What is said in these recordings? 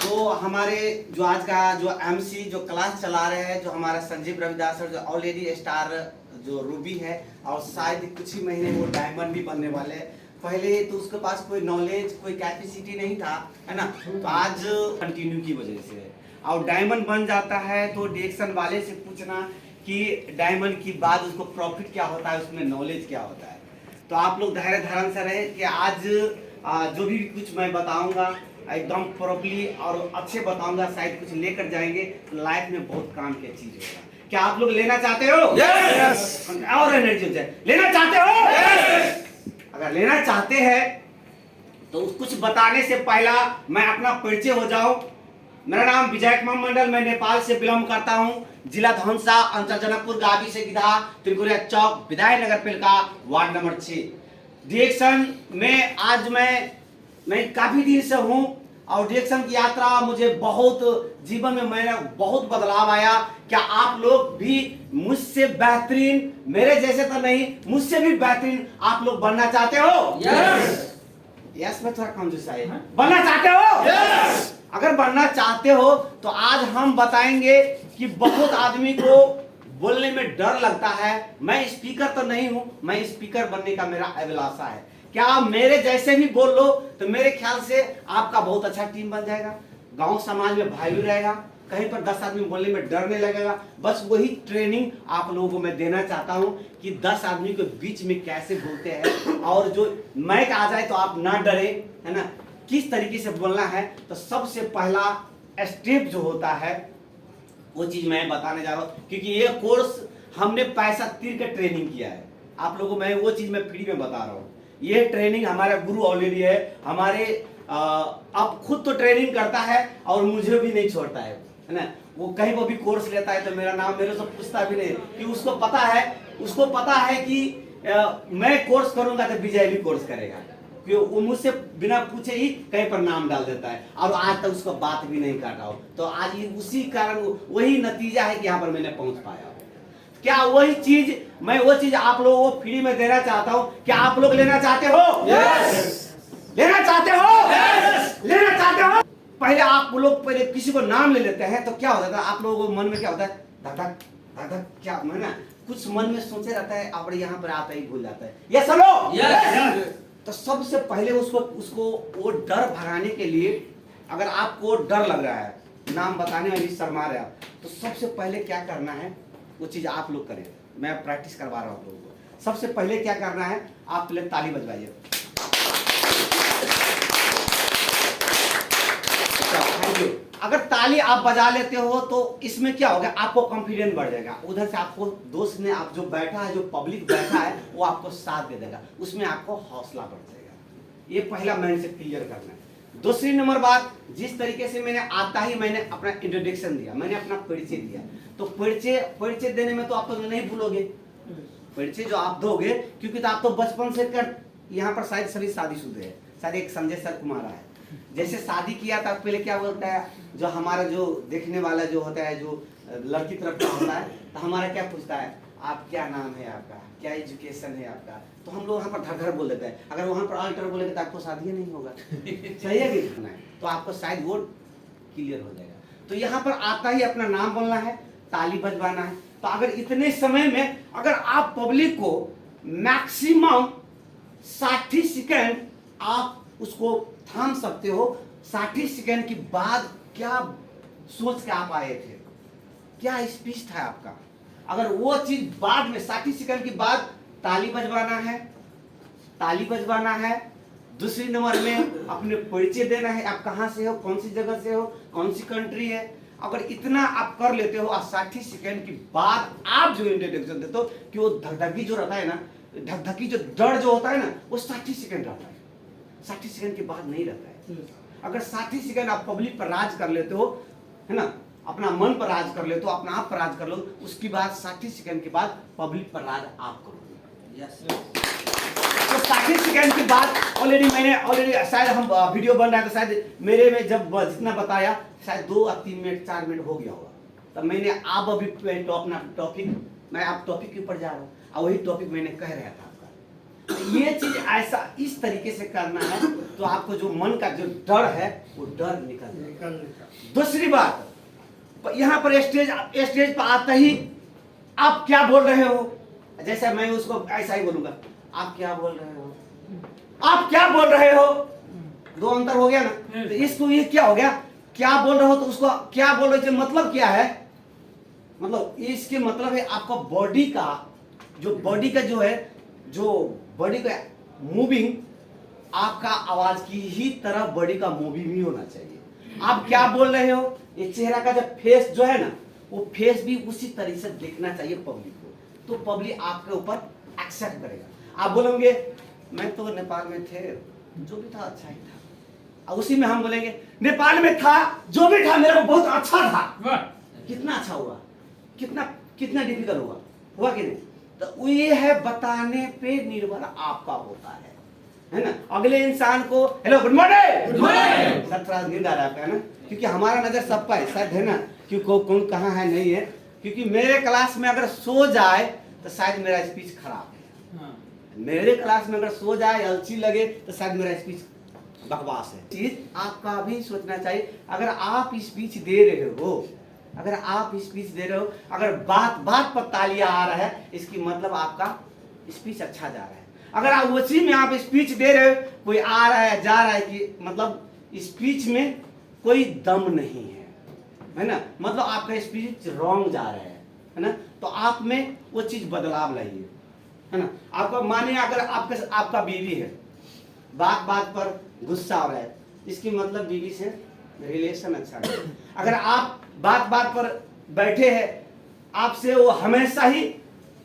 तो हमारे जो आज का जो एमसी जो क्लास चला रहे हैं, जो हमारा संजीव रविदास सर, जो ऑलरेडी स्टार जो रूबी है और शायद कुछ ही महीने वो डायमंड भी बनने वाले हैं। पहले तो उसके पास कोई नॉलेज कोई कैपेसिटी नहीं था, है ना। तो आज कंटिन्यू की वजह से और डायमंड बन जाता है। तो डायरेक्शन वाले से पूछना कि डायमंड की बाद उसको प्रॉफिट क्या होता है, उसमें नॉलेज क्या होता है। तो आप लोग धैर्य धारण से रहे कि आज जो भी कुछ मैं बताऊंगा एकदम प्रॉपर्ली और अच्छे बताऊंगा, शायद कुछ लेकर जाएंगे तो लाइफ में बहुत काम की चीज होगा। क्या आप लोग लेना चाहते हो? yes! और एनर्जी हो जाए, लेना चाहते हो? yes! अगर लेना चाहते हैं तो कुछ बताने से पहला मैं अपना परिचय हो जाऊं। मेरा नाम विजय कुमार मंडल, मैं नेपाल से बिलोंग करता हूं। जिला धौंसा, अंचल जनकपुर, गावी से गिधा, त्रिपुरा चौक, विधायक नगर पेलका, वार्ड नंबर 6। डायरेक्शन में आज मैं काफी दिन से हूं और डायरेक्शन की यात्रा मुझे बहुत जीवन में मैंने बहुत बदलाव आया। क्या आप लोग भी मुझसे बेहतरीन, मेरे जैसे तो नहीं, मुझसे भी बेहतरीन आप लोग बनना चाहते हो? यस में थोड़ा कम जैसा है, बनना चाहते हो? yes! अगर बनना चाहते हो तो आज हम बताएंगे कि बहुत आदमी को बोलने में डर लगता है। मैं स्पीकर तो नहीं हूं, मैं स्पीकर बनने का मेरा अभिलाषा है। क्या आप मेरे जैसे भी बोल लो तो मेरे ख्याल से आपका बहुत अच्छा टीम बन जाएगा, गांव समाज में वैल्यू रहेगा, कहीं पर 10 आदमी बोलने में डरने लगेगा। बस वही ट्रेनिंग आप लोगों को मैं देना चाहता हूं कि 10 आदमी के बीच में कैसे बोलते हैं और जो माइक आ जाए तो आप ना डरे, है ना, किस तरीके से बोलना है। तो सबसे पहला स्टेप जो होता है वो चीज मैं बताने जा रहा हूं, क्योंकि ये कोर्स हमने पैसा तीर के ट्रेनिंग किया है। आप लोगों को मैं वो चीज मैं फ्री में बता रहा हूँ। ये ट्रेनिंग हमारा गुरु ऑलरेडी है, हमारे अब खुद तो ट्रेनिंग करता है और मुझे भी नहीं छोड़ता है ना। वो कहीं पर भी कोर्स लेता है तो मेरा नाम मेरे से पूछता भी नहीं, कि उसको पता है कि मैं कोर्स करूंगा तो विजय भी कोर्स करेगा, कि वो मुझसे बिना पूछे ही कहीं पर नाम डाल देता है और आज तक उसको बात भी नहीं कर रहा हो। तो आज ये उसी कारण वही नतीजा है कि यहाँ पर मैंने पहुंच पाया। क्या वही चीज मैं वो चीज आप लोगों को फ्री में देना चाहता हूं। क्या आप लोग लेना चाहते हो? लेना चाहते हो? लेना चाहते हो? पहले आप लोग पहले किसी को नाम ले लेते हैं तो क्या होता है, आप लोगों को मन में क्या होता है, धक धक धक धक, क्या है ना, कुछ मन में सोचे रहता है और यहाँ पर आता ही भूल जाता है। ये सुनो, तो सबसे पहले उसको वो डर भगाने के लिए, अगर आपको डर लग रहा है, नाम बताने में भी शर्मा रहे आप, तो सबसे पहले क्या करना है वो चीज आप लोग करें। मैं प्रैक्टिस करवा रहा हूं आप लोगों को। सबसे पहले क्या करना है, आप पहले ताली बजवाइए। अगर ताली आप बजा लेते हो तो इसमें क्या होगा, आपको कॉन्फिडेंस बढ़ जाएगा। उधर से आपको दोस्त ने, आप जो बैठा है, जो पब्लिक बैठा है, वो आपको साथ दे देगा, उसमें आपको हौसला बढ़ जाएगा। ये पहला माइंडसेट क्लियर करना है। दूसरी नंबर बात, जिस तरीके से मैंने अपना इंट्रोडक्शन दिया, मैंने अपना परिचय दिया, तो परिचय देने में तो आप तो नहीं भूलोगे परिचय जो आप दोगे, क्योंकि तो आप तो बचपन से कर यहाँ पर शायद सभी शादीशुदा है। शायद एक संजय सर कुमार है, जैसे शादी किया था पहले क्या होता है, जो हमारा जो देखने वाला जो होता है, जो लड़की तरफ का होता है, तो हमारा क्या पूछता है, आप क्या नाम है आपका, क्या एजुकेशन है आपका, तो हम लोग वहाँ पर धर धर बोल देते हैं। अगर वहाँ पर अल्टर बोलेंगे तो आपको शादी नहीं होगा। सही है कि नहीं? तो आपको शायद वो क्लियर हो जाएगा। तो यहाँ पर आता ही अपना नाम बोलना है, ताली बजवाना है। तो अगर इतने समय में अगर आप पब्लिक को मैक्सिमम 60 सेकेंड आप उसको थाम सकते हो, 60 सेकेंड के बाद क्या सोच के आप आए थे, क्या स्पीच था आपका, अगर वो चीज बाद में 60 सेकंड के बाद ताली बजवाना है। दूसरी नंबर में अपने परिचय देना है, आप कहां से हो, कौन सी जगह से हो, कौन सी कंट्री है। अगर इतना आप कर लेते हो और 60 सेकंड के बाद आप जो इंट्रोडक्शन देते हो, कि वो धकधकी जो रहता है ना, धकधकी जो डर जो होता है ना, वो 60 सेकंड रहता है, 60 सेकंड के बाद नहीं रहता है। अगर 60 सेकंड आप पब्लिक पर राज कर लेते हो, है ना, अपना मन पर राज कर ले तो अपना आप पर राज कर लो, उसके बाद 60 सेकंड के बाद पब्लिक पर राज आप करोगे। यस। तो 60 सेकंड के बाद ऑलरेडी शायद हम वीडियो बन रहा था, शायद मेरे में जब जितना बताया शायद 2 या 3 मिनट 4 मिनट हो गया होगा। तब मैंने आप अभी अपना टॉपिक, मैं आप टॉपिक के ऊपर जा रहा हूँ और वही टॉपिक मैंने कह रहा था आपका। ये चीज ऐसा इस तरीके से करना है तो आपको जो मन का जो डर है वो डर निकल जाएगा। दूसरी बात, यहाँ पर स्टेज पर आते ही आप क्या बोल रहे हो, जैसे मैं उसको ऐसा ही बोलूंगा, आप क्या बोल रहे हो, आप क्या बोल रहे हो, दो अंतर हो गया ना। तो इसको ये क्या हो गया, क्या बोल रहे हो, तो उसको क्या बोल रहे थे मतलब क्या है, मतलब इसके मतलब है आपका बॉडी का जो बॉडी का मूविंग आपका आवाज की ही तरह बॉडी का मूविंग भी होना चाहिए। आप क्या बोल रहे हो, ये चेहरा का जो फेस जो है ना, वो फेस भी उसी तरह से दिखना चाहिए पब्लिक को, तो पब्लिक आपके ऊपर एक्सेप्ट करेगा। आप बोलेंगे मैं तो नेपाल में थे, जो भी था अच्छा ही था, और उसी में हम बोलेंगे नेपाल में था, जो भी था मेरे को बहुत अच्छा था। कितना अच्छा हुआ, कितना डिफिकल्ट हुआ कि नहीं। तो ये है बताने पे निर्भर आपका होता है ना। अगले इंसान को हेलो गुड मॉर्निंग, सर थोड़ा नींद आ रहा है आपका ना, क्योंकि हमारा नजर सब पर शायद है ना, क्योंकि कौन कहाँ है नहीं है, क्योंकि मेरे क्लास में अगर सो जाए तो शायद मेरा स्पीच खराब है, मेरे क्लास में अगर सो जाए अलची लगे तो शायद मेरा स्पीच बकवास है। चीज आपका भी सोचना चाहिए, अगर आप स्पीच दे रहे हो, अगर बात पर तालियां आ रहा है, इसकी मतलब आपका स्पीच अच्छा जा रहा है। अगर आप उसी में आप स्पीच दे रहे हो, कोई आ रहा है जा रहा है, कि मतलब स्पीच में कोई दम नहीं है ना, मतलब आपका स्पीच रॉन्ग जा रहा है ना, तो आप में वो चीज बदलाव लाइए, है ना। आपको मानिए अगर आपका बीवी है, बात पर गुस्सा हो रहा है, इसकी मतलब बीवी से रिलेशन अच्छा नहीं। अगर आप बात पर बैठे हैं, आपसे वो हमेशा ही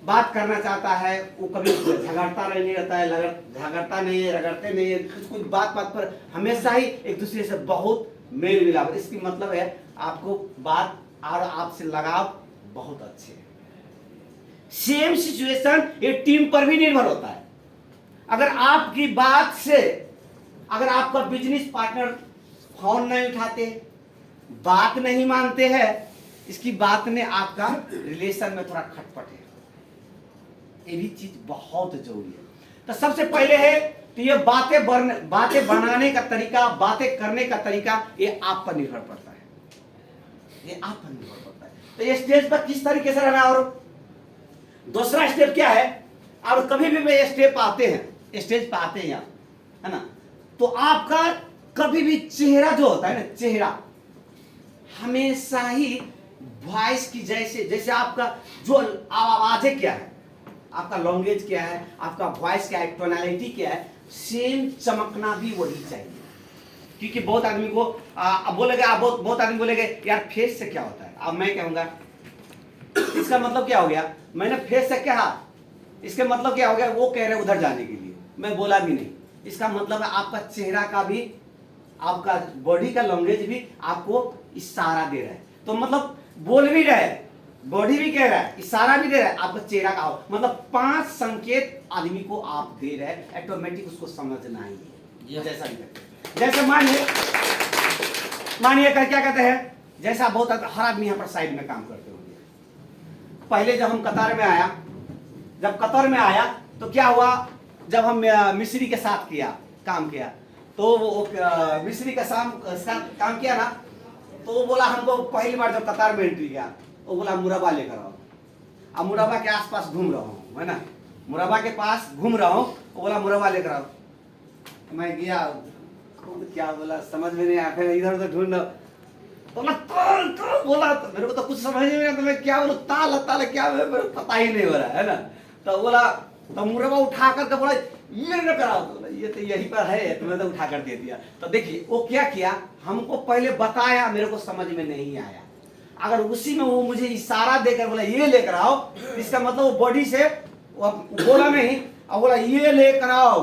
बात करना चाहता है, वो कभी झगड़ता नहीं रहता है, झगड़ता नहीं है, रगड़ते नहीं है, कुछ बात पर हमेशा ही एक दूसरे से बहुत मेल मिलाप, इसकी मतलब है आपको बात और आपसे लगाव बहुत अच्छे है। सेम सिचुएशन ये टीम पर भी निर्भर होता है। अगर आपकी बात से अगर आपका बिजनेस पार्टनर फोन नहीं उठाते, बात नहीं मानते हैं, इसकी बात ने आपका रिलेशन में थोड़ा खटपट है, ये भी चीज बहुत जरूरी है। तो सबसे पहले है तो ये बातें बनाने का तरीका, बातें करने का तरीका, ये आप पर निर्भर पड़ता है, ये आप पर निर्भर पड़ता है। तो ये स्टेज पर किस तरीके से रहना। और दूसरा स्टेप क्या है, और कभी भी वे स्टेप आते हैं, स्टेज पर आते हैं है ना, तो आपका कभी भी चेहरा जो होता है ना, चेहरा हमेशा ही वॉइस की जैसे आपका जो आवाजें क्या है, आपका लैंग्वेज क्या है, आपका वॉइस क्या है, टोनालिटी क्या है, सेम चमकना भी वही चाहिए। क्योंकि बहुत आदमी को बोलेगा, बहुत आदमी बोलेंगे यार फेस से क्या होता है। अब मैं कहूंगा इसका मतलब क्या हो गया, मैंने फेस से कहा, इसका मतलब क्या हो गया, वो कह रहे उधर जाने के लिए, मैं बोला भी नहीं। इसका मतलब है आपका चेहरा का भी, आपका बॉडी का लैंग्वेज भी आपको इशारा दे रहा है। तो मतलब बोल भी रहा है, बॉडी भी कह रहा है, इशारा भी दे रहा है, आपका चेहरा का हो, मतलब 5 संकेत आदमी को आप दे रहे हैं, ऑटोमेटिक उसको समझना ही है। जैसा भी करते, जैसे मानिए कर क्या कहते हैं, जैसा बहुत हर आदमी यहाँ पर साइड में काम करते होंगे। पहले जब हम कतार में आया तो क्या हुआ, जब हम मिस्त्री के साथ काम किया, तो वो मिस्त्री का साथ काम किया ना, तो वो बोला हमको पहली बार जब कतार में एंट्री किया, वो बोला मुरब्बा लेकर आओ। अब मुरब्बा के आसपास घूम रहा हूँ, है ना, मुरब्बा के पास घूम रहा हूँ, वो बोला मुरब्बा लेकर आओ। मैं गया, खुद क्या बोला समझ में नहीं आया, फिर इधर उधर ढूंढ, बोला बोला, तो मेरे को तो कुछ समझ में नहीं आया, तो मैं क्या बोलूं, ताल क्या, मेरे को पता ही नहीं हो रहा है ना। तो बोला, तो मुरब्बा उठा करके बोला ये न कराओ, तो ये तो यहीं पर है, तो मैं तो उठा कर दे दिया। तो देखिए वो क्या किया, हमको पहले बताया, मेरे को समझ में नहीं आया, अगर उसी में वो मुझे इशारा देकर बोला ये लेकर आओ, इसका मतलब वो बॉडी से वो बोला नहीं, और बोला ये लेकर आओ,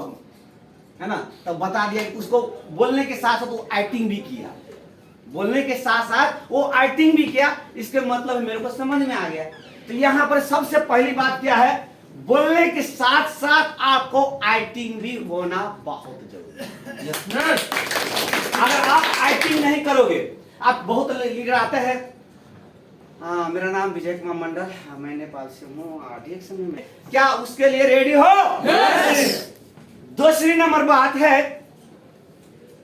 है ना, तो बता दिया। उसको बोलने के साथ साथ वो एक्टिंग भी किया, बोलने के साथ साथ वो एक्टिंग भी किया, इसके मतलब मेरे को समझ में आ गया। तो यहाँ पर सबसे पहली बात क्या है, बोलने के साथ साथ आपको एक्टिंग भी होना बहुत जरूरी है। अगर आप एक्टिंग नहीं करोगे, आप बहुत लीडर आते हैं, हाँ, मेरा नाम विजय कुमार मंडल, मैं नेपाल से हूँ। डिएक्शन में क्या उसके लिए रेडी हो? दूसरी नंबर बात है,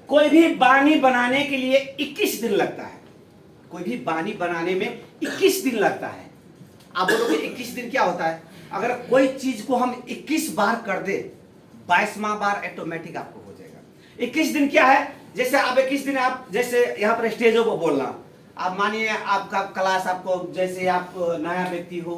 कोई भी बानी बनाने के लिए 21 दिन लगता है। कोई भी बानी बनाने में 21 दिन लगता है। आप बोलोगे 21 दिन क्या होता है? अगर कोई चीज को हम 21 बार कर दे, 22वां बार ऑटोमेटिक आपको हो जाएगा। 21 दिन क्या है? जैसे आप 21 दिन आप जैसे यहाँ पर स्टेजों पर बोलना, आप मानिए आपका क्लास, आपको जैसे आप नया व्यक्ति हो,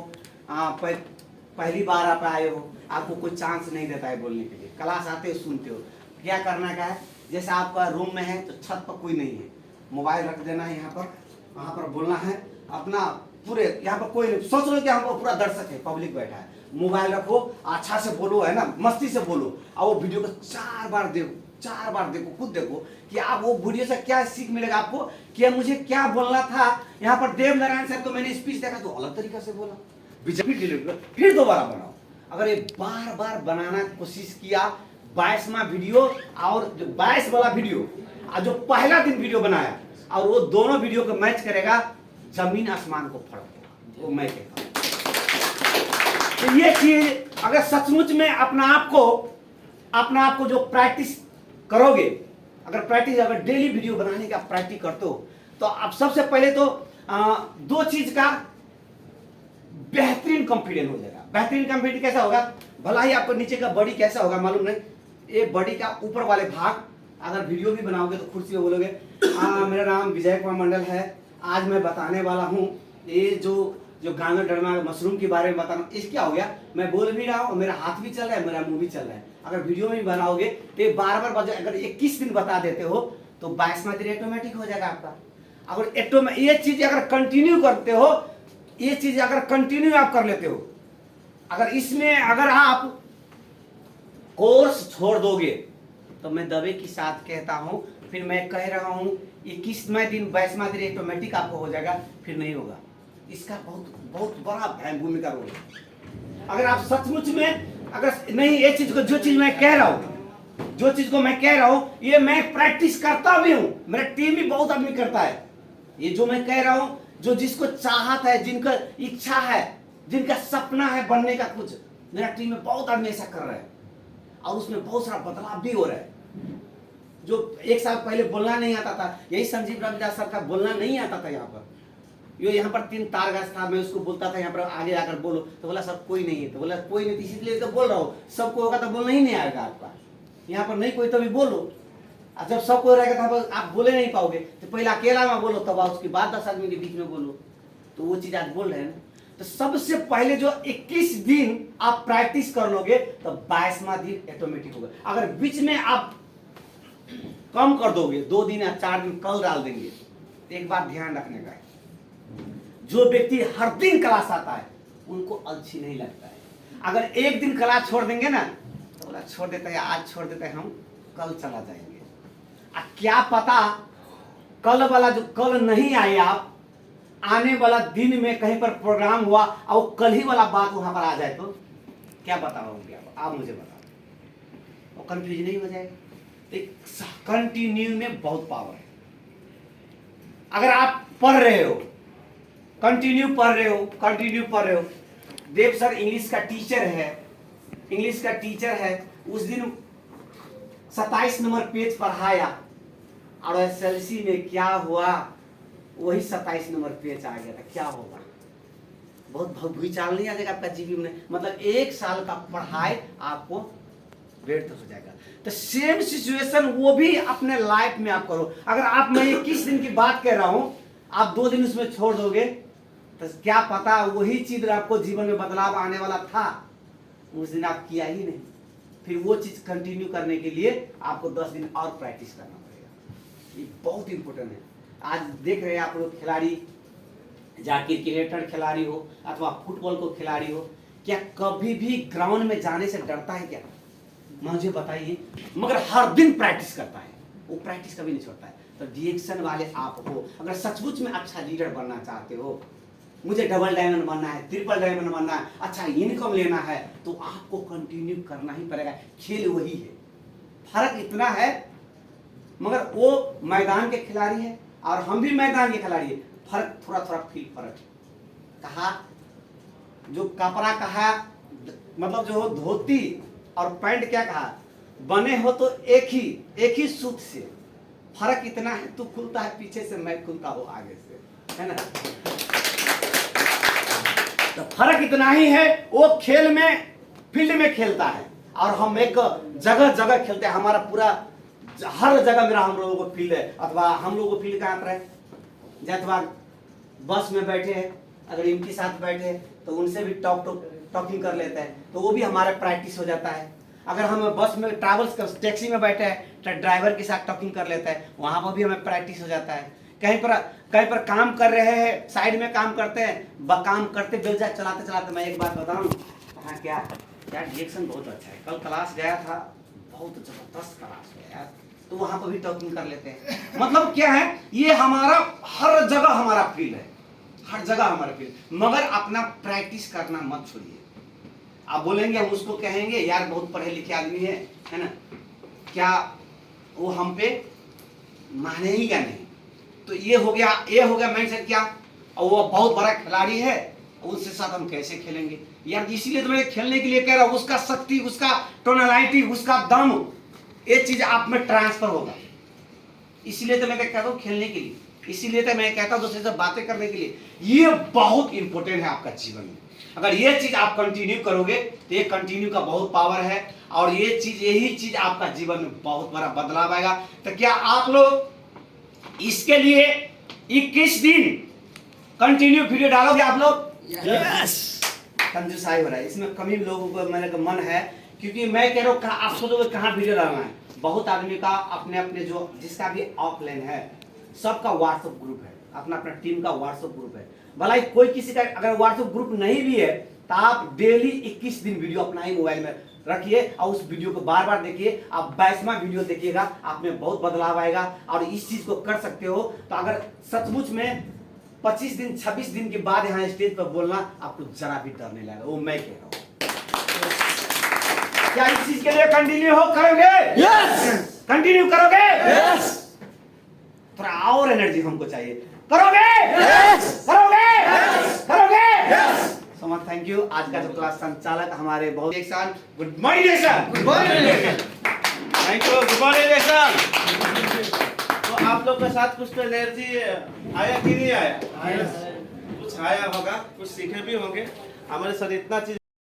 पहली बार आप आए हो, आपको कोई चांस नहीं देता है बोलने के लिए। क्लास आते हो, सुनते हो, क्या करना का है? जैसे आपका रूम में है तो छत पर कोई नहीं है, मोबाइल रख देना है यहाँ पर, वहाँ पर बोलना है अपना पूरे। यहाँ पर कोई नहीं, सोच लो कि यहाँ पर पूरा दर्शक है, पब्लिक बैठा है, मोबाइल रखो, अच्छा से बोलो, है ना, मस्ती से बोलो, और वो वीडियो को 4 बार देखो, 4 बार देखो, खुद देखो कि आप वो वीडियो से क्या सीख मिलेगा आपको, कि मुझे क्या बोलना था। यहाँ पर देव नारायण साहब को मैंने स्पीच देखा तो अलग तरीका से बोला, फिर दोबारा बनाओ। अगर ये बार बार बनाना कोशिश किया, 22वां वीडियो और जो 22 वाला वीडियो और जो पहला दिन वीडियो बनाया, और वो दोनों वीडियो को मैच करेगा, जमीन आसमान को फर्क होगा। वो मैं कहता हूँ, तो ये चीज अगर सचमुच में अपना आप को जो प्रैक्टिस करोगे, अगर डेली वीडियो बनाने का प्रैक्टिस करते हो, तो आप सबसे पहले तो 2 चीज का बेहतरीन कॉन्फिडेंस हो जाएगा। बेहतरीन कॉन्फिडेंस कैसा होगा? भला ही आपको नीचे का बॉडी कैसा होगा मालूम नहीं, ये बॉडी का ऊपर वाले भाग, अगर वीडियो भी बनाओगे तो खुद से बोलोगे मेरा नाम विजय कुमार मंडल है, आज मैं बताने वाला हूँ ये जो गाना डरमा मशरूम के बारे में बताना। इस क्या हो गया, मैं बोल भी रहा हूँ, मेरा हाथ भी चल रहा है, मेरा मुंह भी चल रहा है। अगर वीडियो में भी बनाओगे तो बार बार अगर 21 दिन बता देते हो तो 22वां दिन ऑटोमेटिक हो जाएगा आपका। अगर ये चीज अगर कंटिन्यू करते हो, ये चीज अगर कंटिन्यू आप कर लेते हो, अगर इसमें अगर आप कोर्स छोड़ दोगे तो मैं दबे के साथ कहता हूं, फिर मैं कह रहा हूं 21वां दिन 22वां दिन ऑटोमेटिक आपको हो जाएगा, फिर नहीं होगा। इसका बहुत बहुत बड़ा भूमिका रोल है। अगर आप सचमुच में अगर नहीं, ये चीज को जो चीज मैं कह रहा हूं, ये मैं प्रैक्टिस करता भी हूं, मेरा टीम भी बहुत आदमी करता है। ये जो मैं कह रहा हूं, जो जिसको चाहत है, जिनका इच्छा है, जिनका सपना है बनने का कुछ, मेरा टीम में बहुत आदमी ऐसा कर रहा है, और उसमें बहुत सारा बदलाव भी हो रहा है। जो 1 साल पहले बोलना नहीं आता था, यही संजीव रविदास सर का बोलना नहीं आता था। यहाँ पर यहाँ पर 3 तारगाछ था, मैं उसको बोलता था यहाँ पर आगे आकर बोलो, तो बोला सर कोई नहीं है, तो बोला कोई नहीं, इसीलिए तो बोल रहा हूँ, सबको होगा तो बोलना ही नहीं आएगा आपका। यहाँ पर नहीं कोई तो भी बोलो, जब सबको रहेगा तब आप बोले नहीं पाओगे, तो पहले अकेला में बोलो, तब उसके बाद 10 आदमी के बीच में बोलो, तो वो चीज आज बोल रहे हैं। तो सबसे पहले जो 21 दिन आप प्रैक्टिस कर लोगे तो 22वां दिन ऑटोमेटिक होगा। अगर बीच में आप कम कर दोगे, 2 दिन या 4 दिन कल डाल देंगे, तो एक बात ध्यान रखने का है, जो व्यक्ति हर दिन क्लास आता है उनको अच्छी नहीं लगता है। अगर एक दिन क्लास छोड़ देंगे ना, तो बोला छोड़ देते हैं, आज छोड़ देते हैं, हम कल चला जाएंगे। क्या पता कल वाला जो कल नहीं आए, आप आने वाला दिन में कहीं पर प्रोग्राम हुआ और कल ही वाला बात वहां पर आ जाए, तो क्या बताओगे आप मुझे बताओ, वो कंफ्यूज नहीं हो जाएगा। कंटिन्यू में बहुत पावर है। अगर आप पढ़ रहे हो, कंटिन्यू पढ़ रहे हो, देव सर इंग्लिश का टीचर है, उस दिन 27 नंबर पेज पढ़ाया, और एसएलसी में क्या हुआ, वही 27 नंबर पेज आ गया था। क्या होगा? बहुत भूचाल नहीं आ जाएगा आपका जीवन में, मतलब 1 साल का पढ़ाई आपको व्यर्थ हो जाएगा। तो सेम सिचुएशन वो भी अपने लाइफ में आप करो। अगर आप, मैं 21 दिन की बात कह रहा हूं, आप 2 दिन उसमें छोड़ दोगे, तो क्या पता वही चीज आपको जीवन में बदलाव आने वाला था, उस दिन आप किया ही नहीं। फिर वो चीज कंटिन्यू करने के लिए आपको 10 दिन और प्रैक्टिस करना पड़ेगा। ये बहुत इंपॉर्टेंट है। आज देख रहे हैं आप लोग खिलाड़ी, या क्रिकेटर खिलाड़ी हो अथवा फुटबॉल को खिलाड़ी हो, क्या कभी भी ग्राउंड में जाने से डरता है क्या? मुझे बताइए। मगर हर दिन प्रैक्टिस करता है, वो प्रैक्टिस कभी नहीं छोड़ता है। तो डिएक्शन वाले आप हो, अगर सचमुच में अच्छा लीडर बनना चाहते हो, मुझे डबल डायमंड बनना है, ट्रिपल डायमंड बनना है, अच्छा इनकम लेना है, तो आपको कंटिन्यू करना ही पड़ेगा। खेल वही है, फर्क इतना है, मगर वो मैदान के खिलाड़ी है और हम भी मैदान के खिलाड़ी है, फर्क थोड़ा फर्क है। कहा, जो कपड़ा कहा, मतलब जो धोती और पैंट क्या कहा, बने हो तो एक ही सूत से, फर्क इतना है तू खुलता है पीछे से, मैं खुलता हूं आगे से, है ना। तो फर्क इतना ही है, वो खेल में फील्ड में खेलता है और हम एक जगह जगह खेलते हैं। हमारा पूरा हर जगह मेरा हम लोगों को फील्ड है, अथवा हम लोगों को फील्ड कहाँ पर है, अथवा बस में बैठे हैं, अगर इनके साथ बैठे हैं तो उनसे भी टॉकिंग कर लेते हैं, तो वो भी हमारा प्रैक्टिस हो जाता है। अगर हम बस में ट्रैवल्स टैक्सी में बैठे हैं तो ड्राइवर के साथ टॉकिंग कर लेते हैं, वहां पर भी हमें प्रैक्टिस हो जाता है। कहीं पर काम कर रहे हैं, साइड में काम करते हैं, काम करते बेलचा चलाते चलाते, मैं एक बात बताऊं, कहा क्या रिएक्शन बहुत अच्छा है, कल क्लास गया था, बहुत जबरदस्त क्लास है यार, तो वहां पर भी टॉकिंग कर लेते हैं। मतलब क्या है, ये हमारा हर जगह हमारा फील्ड है, हर जगह हमारा फील्ड, मगर अपना प्रैक्टिस करना मत छोड़िए। आप बोलेंगे, हम उसको कहेंगे यार बहुत पढ़े लिखे आदमी है ना, क्या वो हम पे माने ही क्या नहीं, तो ये हो गया माइंडसेट क्या, और वो बहुत बड़ा खिलाड़ी है, उसके साथ हम कैसे खेलेंगे यार। इसीलिए तो मैं खेलने के लिए कह रहा हूं, उसका शक्ति, उसका टोनलिटी, उसका दम, ये चीज आप में ट्रांसफर होगा। इसीलिए तो मैं कहता हूं खेलने के लिए, इसीलिए तो मैं कहता हूं दूसरे से बातें करने के लिए, ये बहुत इंपॉर्टेंट है आपका जीवन में। अगर ये चीज आप कंटिन्यू करोगे तो ये कंटिन्यू का बहुत पावर है, और ये चीज, यही चीज आपका जीवन में बहुत बड़ा बदलाव आएगा। तो क्या आप लोग इसके लिए 21 दिन कंटिन्यू वीडियो डालोगे आप लोग? यस। कंजूसाई हो रहा है इसमें, कमी लोगों को मेरे का मन है, क्योंकि मैं कह रहा हूँ आप सोचोगे कहाँ वीडियो डालना है। बहुत आदमी का अपने अपने जो जिसका भी ऑफलाइन है, सबका व्हाट्सएप ग्रुप है, अपना अपना टीम का व्हाट्सएप ग्रुप है। भला कोई किसी का अगर व्हाट्सएप ग्रुप नहीं भी है तो आप डेली 21 दिन वीडियो अपना ही मोबाइल में रखिए और उस वीडियो को बार बार देखिए। आप 22वां वीडियो देखिएगा, आप में बहुत बदलाव आएगा। और इस चीज को कर सकते हो तो अगर सचमुच में 25 दिन 26 दिन के बाद यहाँ स्टेज पर बोलना आपको जरा भी डर नहीं लगेगा, वो मैं कह रहा हूँ। क्या इस चीज के लिए कंटिन्यू करोगे? यस। कंटिन्यू करोगे? यस। थोड़ा और एनर्जी हमको चाहिए, करोगे? यस। करोगे? यस। करोगे? Yes. So much thank you. आज का जो क्लास संचालक हमारे बहुत good morning sir. Good morning. Thank you. Good morning. तो आप लोग के साथ कुछ तो एनर्जी आया कि नहीं आया? कुछ आया होगा, कुछ सीखे भी होंगे। हमारे साथ इतना चीज